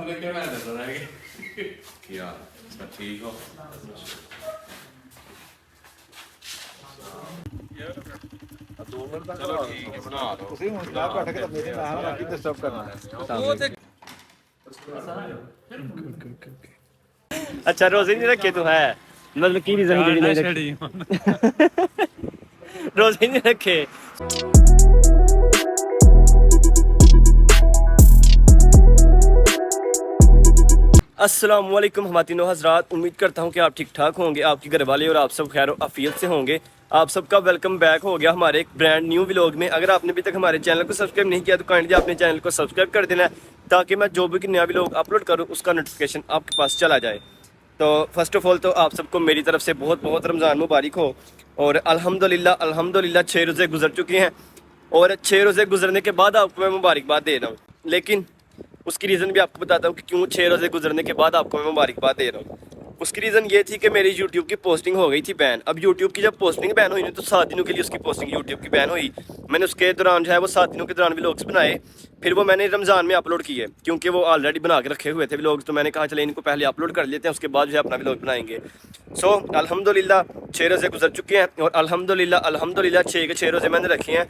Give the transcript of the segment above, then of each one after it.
लेके मैं डर रहा है क्या ठीक हो चलो ठीक है बना दो ਤੁਸੀਂ ਹੁਣ ਸਲਾਹ ਬੈਠ ਕੇ ਤਾਂ ਮੇਰੇ ਨਾਲ ਬਾਕੀ ਡਿਸਟਰਬ ਕਰਨਾ अच्छा रोजे नहीं रखे तो है मतलब की रीजन जेडी नहीं रखी रोजे नहीं रखे अस्सलाम वालेकुम हमातिनो हजरात, उम्मीद करता हूँ कि आप ठीक ठाक होंगे, आपके घर वाले और आप सब खैर आफियत से होंगे। आप सबका वेलकम बैक हो गया हमारे एक ब्रांड न्यू व्लॉग में। अगर आपने अभी तक हमारे चैनल को सब्सक्राइब नहीं किया तो काइंडली अपने चैनल को सब्सक्राइब कर देना है ताकि मैं जो भी नया व्लॉग अपलोड करूँ उसका नोटिफिकेशन आपके पास चला जाए। तो फर्स्ट ऑफ ऑल तो आप सबको मेरी तरफ से बहुत बहुत रमज़ान मुबारक हो। और अल्हम्दुलिल्लाह 6 रोज़े गुजर चुके हैं और 6 रोज़े गुजरने के बाद आपको मैं मुबारकबाद दे रहा हूँ, लेकिन उसकी रीज़न भी आपको बताता हूँ कि क्यों 6 रोज़े गुजरने के बाद आपको मैं मुबारकबाद दे रहा हूँ। उसकी रीज़न ये थी कि मेरी यूट्यूब की पोस्टिंग हो गई थी बैन। अब यूट्यूब की जब पोस्टिंग बैन हुई ना तो 7 दिनों के लिए उसकी पोस्टिंग यूट्यूब की बैन हुई। मैंने उसके दौरान जो है वो 7 दिनों के दौरान व्लॉग्स बनाए, फिर वो मैंने रमज़ान में अपलोड किए क्योंकि वो ऑलरेडी बना के रखे हुए थे व्लॉग्स। तो मैंने कहा चले इनको पहले अपलोड कर लेते हैं, उसके बाद जो है अपना व्लॉग बनाएंगे। सो अल्हम्दुलिल्लाह 6 रोज़े गुजर चुके हैं और अल्हम्दुलिल्लाह 6 के 6 रोज़े मैंने रखे हैं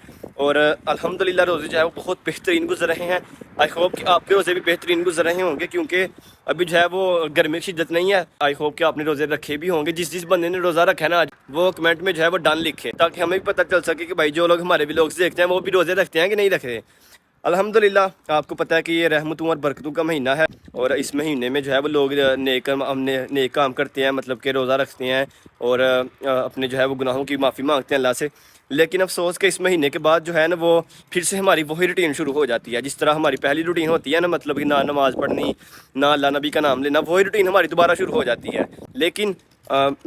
और अल्हम्दुलिल्लाह रोज़े जो है वो बहुत बेहतरीन गुजर रहे हैं। आई होप कि आपके रोज़े भी बेहतरीन गुजर रहे होंगे क्योंकि अभी जो है वो गर्मी की शिद्दत नहीं है। आई होप कि आपने रोज़े रखे भी होंगे। जिस बंदे ने रोज़ा रखा है ना आज वो कमेंट में जो है वो डन लिखे ताकि हमें भी पता चल सके कि भाई जो लोग हमारे व्लॉग्स देखते हैं वो भी रोज़े रखते हैं कि नहीं रख रहे। अल्हम्दुलिल्लाह आपको पता है कि ये रहमतों और बरकतों का महीना है और इस महीने में जो है वो लोग नेक काम करते हैं, मतलब कि रोज़ा रखते हैं और अपने जो है वो गुनाहों की माफ़ी मांगते हैं अल्लाह से। लेकिन अफसोस के इस महीने के बाद जो है ना वो फिर से हमारी वही रूटीन शुरू हो जाती है। जिस तरह हमारी पहली रूटीन होती है ना, मतलब कि ना नमाज़ पढ़नी ना अल्लाह नबी का नाम लेना, वही रूटीन हमारी दोबारा शुरू हो जाती है। लेकिन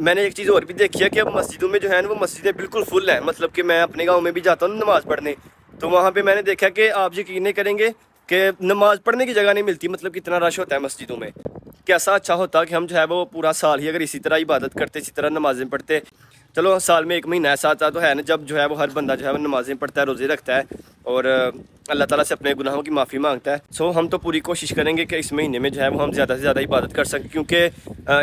मैंने एक चीज़ और भी देखी है कि अब मस्जिदों में जो है ना वो मस्जिदें बिल्कुल फुल हैं। मतलब कि मैं अपने गाँव में भी जाता हूँ नमाज़ पढ़ने तो वहाँ पे मैंने देखा कि आप यकीन नहीं करेंगे कि नमाज़ पढ़ने की जगह नहीं मिलती। मतलब कितना रश होता है मस्जिदों में। कैसा अच्छा होता कि हम जो है वो पूरा साल ही अगर इसी तरह इबादत करते, इसी तरह नमाज़ें पढ़ते। चलो साल में एक महीना ऐसा आता तो है ना जब जो है वो हर बंदा जो है वो नमाज़ें पढ़ता है, रोज़े रखता है और अल्लाह ताला से अपने गुनाहों की माफ़ी मांगता है। सो हम तो पूरी कोशिश करेंगे कि इस महीने में जो है वो हम ज़्यादा से ज़्यादा इबादत कर सकें क्योंकि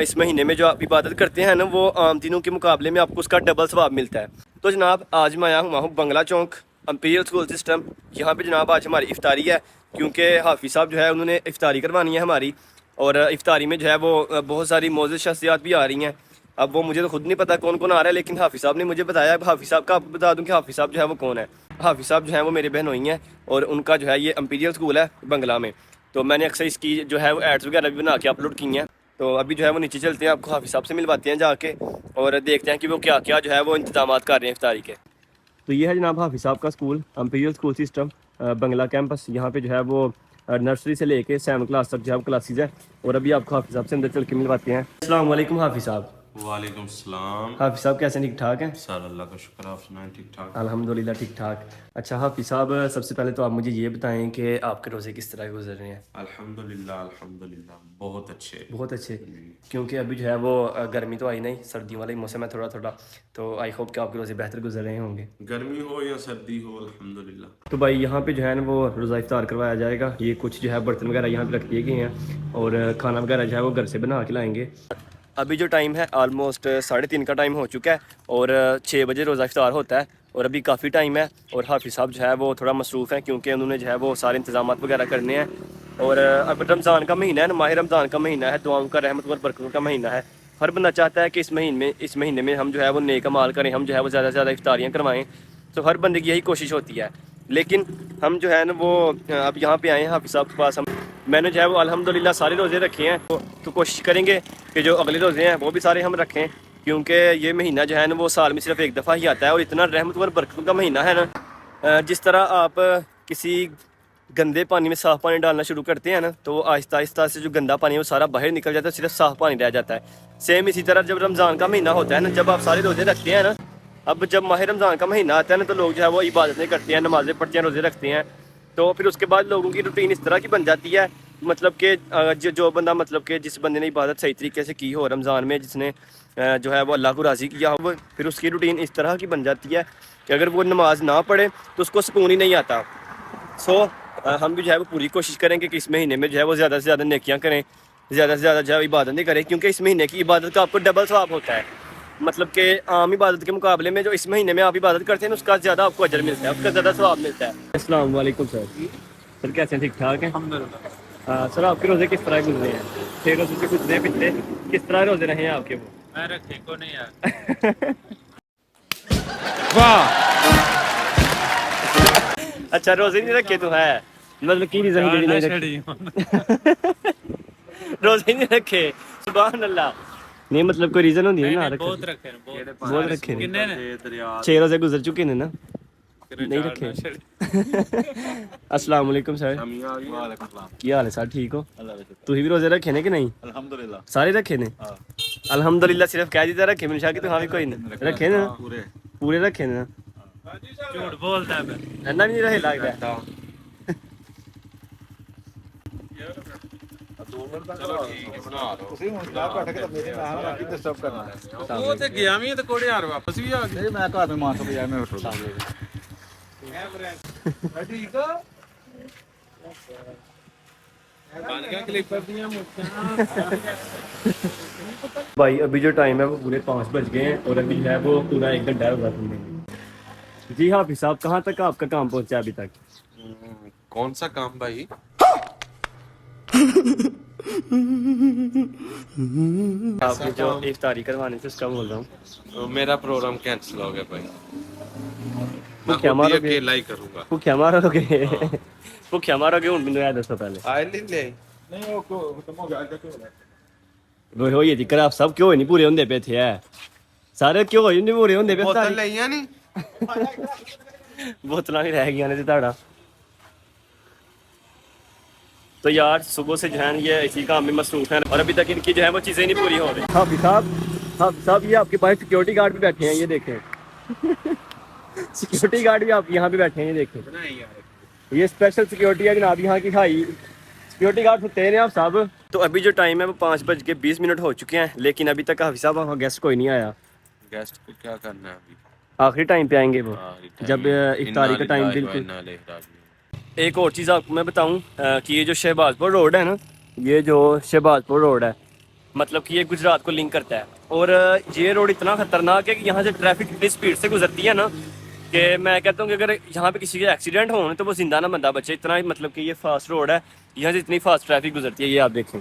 इस महीने में जो आप इबादत करते हैं ना वो आम दिनों के मुकाबले में आपको उसका डबल सवाब मिलता है। तो जनाब आज मैं आया हूँ बंगला चौक इंपीरियल स्कूल सिस्टम। यहाँ पे जनाब आज हमारी इफ्तारी है क्योंकि हाफिज़ साहब जो है उन्होंने इफ्तारी करवानी है हमारी और इफ्तारी में जो है वो बहुत सारी मोअज़्ज़ज़ शख्सियात भी आ रही हैं। अब वो मुझे तो खुद नहीं पता कौन कौन आ रहा है, लेकिन हाफिज़ साहब ने मुझे बताया। हाफिज़ साहब का आपको बता दूं कि हाफिज़ साहब जो है वो कौन है। हाफिज़ साहब जो है वो मेरे बहनोई हैं और उनका जो है ये इंपीरियल स्कूल है बंगला में। तो मैंने अक्सर इसकी जो है वो एड्स वगैरह भी बना के अपलोड की हैं। तो अभी जो है वो नीचे चलते हैं, आपको हाफिज़ साहब से मिलवाते हैं जाके और देखते हैं कि वो क्या क्या जो है वो इंतजाम कर रहे हैं इफ्तारी के। तो ये है जनाब हाफिज़ साहब का स्कूल इंपीरियल स्कूल सिस्टम बंगला कैंपस। यहाँ पे जो है वो नर्सरी से लेके 7 क्लास तक जो है क्लासेज है और अभी आपको हाफिज़ साहब से अंदर चल के मिलवाते हैं। अस्सलाम वालेकुम हाफिज़ साहब। वालेकुम सलाम। हाफिज़ साहब कैसे, ठीक ठाक हैं? सर अल्लाह का शुक्र, आप सुनाएं ठीक ठाक? अल्हम्दुलिल्लाह ठीक ठाक। अच्छा हाफिज़ साहब सबसे पहले तो आप मुझे ये बताएं कि आपके रोज़े किस तरह गुजर रहे हैं? अल्हम्दुलिल्लाह बहुत अच्छे बहुत अच्छे। क्योंकि अभी जो है वो गर्मी तो आई नहीं, सर्दियों वाला ही मौसम है थोड़ा थोड़ा, तो आई होप कि आपके रोज़े बेहतर गुजर रहे होंगे। गर्मी हो या सर्दी हो अल्हम्दुलिल्लाह। तो भाई यहाँ पे जो है ना वो रोज़ा इफ्तार करवाया जाएगा। ये कुछ जो है बर्तन वगैरह यहाँ पे रख दिए गए हैं और खाना वगैरह जो है वो घर से बना के लाएंगे। अभी जो टाइम है ऑलमोस्ट 3:30 का टाइम हो चुका है और 6 बजे रोज़ा इफ्तार होता है और अभी काफ़ी टाइम है और हाफिज़ साहब जो है वो थोड़ा मसरूफ़ हैं क्योंकि उन्होंने जो है वो सारे इंतजाम वगैरह करने हैं। और अब रमज़ान का महीना है ना, माह रमज़ान का महीना है, दुआओं का रहमत और बरकतों का महीना है। हर बंदा चाहता है कि इस महीने में हम जो है वो नेक अमाल करें, हम जो है वो ज़्यादा से ज़्यादा इफ्तारियाँ करवाएँ। तो हर बंदे की यही कोशिश होती है। लेकिन हम जो है ना वो अब यहाँ पे आए हैं हाफिज़ साहब के पास। मैंने जो है वो अल्हम्दुलिल्लाह सारे रोज़े रखे हैं तो कोशिश करेंगे कि जो अगले रोज़े हैं वो भी सारे हम रखें क्योंकि ये महीना जो है ना वो साल में सिर्फ एक दफ़ा ही आता है और इतना रहमत और बरकत का महीना है ना। जिस तरह आप किसी गंदे पानी में साफ़ पानी डालना शुरू करते हैं ना तो वो आहिस्ता आहिस्ता से जो गंदा पानी है वो सारा बाहर निकल जाता है, सिर्फ साफ़ पानी रह जाता है। सेम इसी तरह जब रमज़ान का महीना होता है ना, जब आप सारे रोज़े रखते हैं ना, अब जब माह रमज़ान का महीना आता है ना तो लोग जो है वो इबादतें करते हैं, नमाज़ें पढ़ते हैं, रोज़े रखते हैं। तो फिर उसके बाद लोगों की रूटीन इस तरह की बन जाती है, मतलब कि जो बंदा मतलब कि जिस बंदे ने इबादत सही तरीके से की हो रमज़ान में, जिसने जो है वो अल्लाह को राज़ी किया हो, फिर उसकी रूटीन इस तरह की बन जाती है कि अगर वो नमाज ना पढ़े तो उसको सुकून ही नहीं आता। सो हम भी जो है वो पूरी कोशिश करेंगे कि इस महीने में जो है वो ज़्यादा से ज़्यादा नेकियां करें, ज़्यादा से ज़्यादा जो है इबादतें करें, क्योंकि इस महीने की इबादत का आपको डबल सवाब होता है। मतलब कि आम इबादत के मुकाबले में जो इस महीने में आप इबादत करते हैं उसका ज़्यादा आपको अजर मिलता है, उसका ज़्यादा सवाब मिलता है। अस्सलाम वालेकुम सर। सर कैसे हैं, ठीक ठाक हैं? सर आपके रोज़े किस तरह गुजरे हैं? 6 रोज़े से गुजरे पिछले, किस तरह रोज़े रहे हैं आपके वो? मैं रखे को नहीं यार। अच्छा रोज़े नहीं रखे तो है, मतलब की रीज़न नहीं रखे? रोज़े नहीं रखे, सुभान अल्लाह। नहीं मतलब कोई रीज़न होती है ना रखे? बहुत रखे ने, बहुत रखे ने। किन्ने ने? 6 रोज़े गुजर चुके ने ना, नहीं रखे। अस्सलाम वालेकुम सर, की हाल है सर, ठीक हो? तुसीं भी रोज़े रखे ने कि नहीं? अल्हम्दुलिल्लाह सारे रखे ने? अल्हम्दुलिल्लाह सिर्फ कह दीदा रखे, मैंने शायद तो हाँ भी कोई नहीं रखे ने, पूरे रखे ने। झूठ बोलता है मैं। इन्ना भी नहीं रहे लगता। ਤੁਸੀਂ ਹੁਣ ਸਲਾਹ ਬੈਠ ਕੇ ਤਾਂ ਮੇਰੇ ਨਾਲ ਆ ਕੇ ਡਿਸਟਰਬ ਕਰਨਾ ਉਹ ਤੇ ਗਿਆ ਵੀ ਤੇ ਕੋੜੇ ਯਾਰ ਵਾਪਸ ਵੀ ਆ ਗਏ। ਨਹੀਂ ਮੈਂ ਘਰ ਨੂੰ ਮਾਨ ਤੋਂ ਬਜਾਏ ਮੈਂ ਉੱਠ ਠੀਕ ਆ बन गया क्लिपर दियां मुर्तियां। भाई अभी जो टाइम है वो पूरे 5 बज गए हैं और अभी है वो पूरा 1 घंटा होगा सुनने में। जी हाँ हाफिज़ साहब, कहाँ तक आपका काम पहुँचा अभी तक? कौन सा काम भाई? आपने जो इफ्तारी करवाने से उसका बोल रहा हूँ। मेरा प्रोग्राम कैंसिल हो गया भाई। मैं भुखिया खुद ही मारोगे? अकेला ही करूंगा। भुखिया मारोगे? भुखिया मारोगे हूँ मैंने याद दसो पहले। आए ले ਨਹੀਂ ਉਹ ਖਤਮ ਹੋ ਗਿਆ ਅੱਗੇ ਕਿਉਂ वो हो ये दिक्कत, आप सब क्यों नहीं पूरे होंगे पे थे है? सारे क्यों नहीं पूरे होंगे पे? बोतल लिया नहीं? बोतल नहीं रह गई ने ताड़ा। तो यार सुबह से जो है ये इसी काम में मसरूफ हैं और अभी तक इनकी जो है वो चीज़ें नहीं पूरी हो रही। हाफिज़ साहब ये आपके पास सिक्योरिटी गार्ड भी बैठे हैं, ये देखें। सिक्योरिटी गार्ड भी आप यहाँ पे बैठे हैं, ये देखें। ये स्पेशल सिक्योरिटी है जनाब यहाँ की हाई सिक्योरिटी गार्ड होते हैं आप साहब। तो अभी जो टाइम है वो 5:20 हो चुके हैं, लेकिन अभी तक हाफिज़ साहब वहाँ गेस्ट कोई नहीं आया। गेस्ट को क्या करना है अभी? आखिरी टाइम पे आएंगे वो, जब इफ्तारी का टाइम बिल्कुल। एक और चीज़ आपको मैं बताऊं कि ये जो शहबाजपुर रोड है ना, ये जो शहबाजपुर रोड है मतलब कि ये गुजरात को लिंक करता है और ये रोड इतना ख़तरनाक है कि यहाँ से ट्रैफिक इतनी स्पीड से गुजरती है ना कि मैं कहता हूँ कि अगर यहाँ पे किसी के एक्सीडेंट हो तो वो जिंदा ना बंदा बचे, इतना मतलब कि ये फास्ट रोड है, यहाँ से इतनी फास्ट ट्रैफिक गुजरती है। ये आप देखें,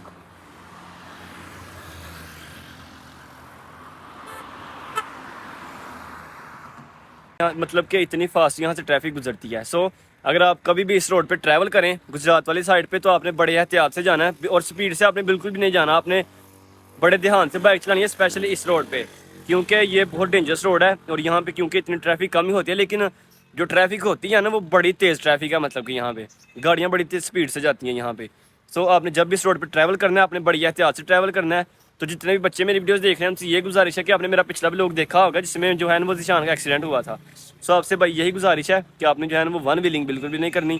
मतलब कि इतनी फास्ट यहाँ से ट्रैफिक गुजरती है। सो अगर आप कभी भी इस रोड पे ट्रैवल करें गुजरात वाली साइड पे तो आपने बड़े एहतियात से जाना है और स्पीड से आपने बिल्कुल भी नहीं जाना, आपने बड़े ध्यान से बाइक चलानी है, स्पेशली इस रोड पे, क्योंकि ये बहुत डेंजरस रोड है और यहाँ पे क्योंकि इतनी ट्रैफिक कम ही होती है, लेकिन जो ट्रैफिक होती है ना वो बड़ी तेज़ ट्रैफिक है, मतलब कि यहाँ पे गाड़ियाँ बड़ी तेज़ स्पीड से जाती हैं यहाँ पे। सो आपने जब भी इस रोड पर ट्रैवल करना है आपने बड़ी एहतियात से ट्रैवल करना है। तो जितने भी बच्चे मेरी वीडियोस देख रहे हैं उनसे ये गुजारिश है कि आपने मेरा पिछला भी लोग देखा होगा जिसमें जो है ना वो ज़ीशान का एक्सीडेंट हुआ था। सो आपसे भाई यही गुजारिश है कि आपने जो है ना वो वन व्हीलिंग बिल्कुल भी नहीं करनी।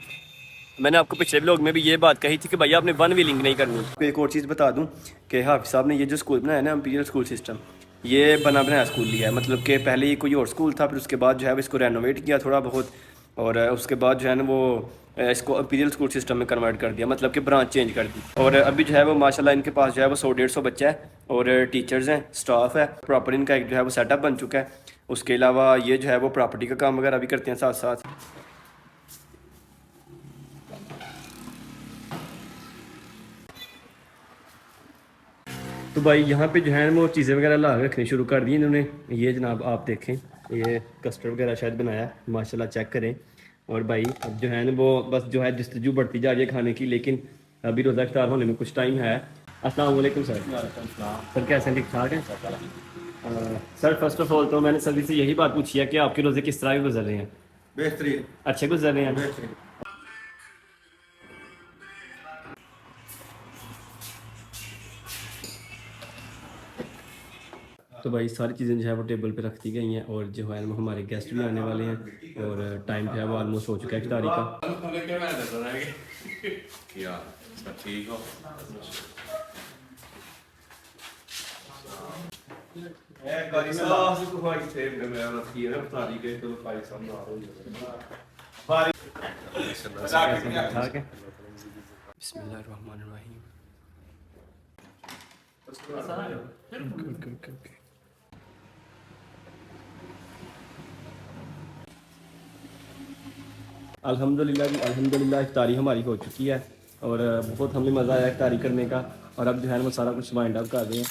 मैंने आपको पिछले व्लॉग में भी ये बात कही थी कि भाई आपने वन व्हीलिंग नहीं करनी। एक और चीज़ बता दूं कि हाफिज़ साहब ने ये जो स्कूल बनाया ना इंपीरियल स्कूल सिस्टम, ये बना बनाया स्कूल लिया है, मतलब कि पहले ये कोई और स्कूल था, फिर उसके बाद जो है वो इसको रेनोवेट किया थोड़ा बहुत और उसके बाद जो है ना वो इसको इंपीरियल स्कूल सिस्टम में कन्वर्ट कर दिया, मतलब कि ब्रांच चेंज कर दी। और अभी जो है वो माशाल्लाह इनके पास जो है वो 100-150 बच्चा है और टीचर्स हैं, स्टाफ है, प्रॉपर इनका एक जो है वो सेटअप बन चुका है। उसके अलावा ये जो है वो प्रॉपर्टी का काम वगैरह भी करते हैं साथ साथ। तो भाई यहाँ पे जो है वो चीज़ें वगैरह ला रखनी शुरू कर दी इन्होंने। ये जनाब आप देखें, ये कस्टर्ड वगैरह शायद बनाया है, माशाल्लाह चेक करें। और भाई अब जो है ना वो बस जो है जस्तजू बढ़ती जा रही है खाने की, लेकिन अभी रोज़ा इफ्तार होने में कुछ टाइम है। अस्सलाम वालेकुम सर। सर कैसे हैं, ठीक ठाक हैं? सर फर्स्ट ऑफ ऑल तो मैंने सभी से यही बात पूछी है कि आपके रोज़े किस तरह के गुजर रहे हैं? बेहतरीन अच्छे गुजर रहे हैं? तो भाई सारी चीज़ें जो है वो टेबल पे रख दी गई हैं और जो है वो हमारे गेस्ट भी आने वाले हैं और टाइम जो है वो ऑलमोस्ट हो चुका है इफ्तारी का। ठीक हो? ठीक है बिस्मिल्लाहिर्रहमानिर्रहीम। अल्हम्दुलिल्लाह जी, अल्हम्दुलिल्लाह इफ्तारी हमारी हो चुकी है और बहुत हमें मज़ा आया इफ्तारी करने का। और अब जो है ना वो सारा कुछ वाइंड अप कर रहे हैं।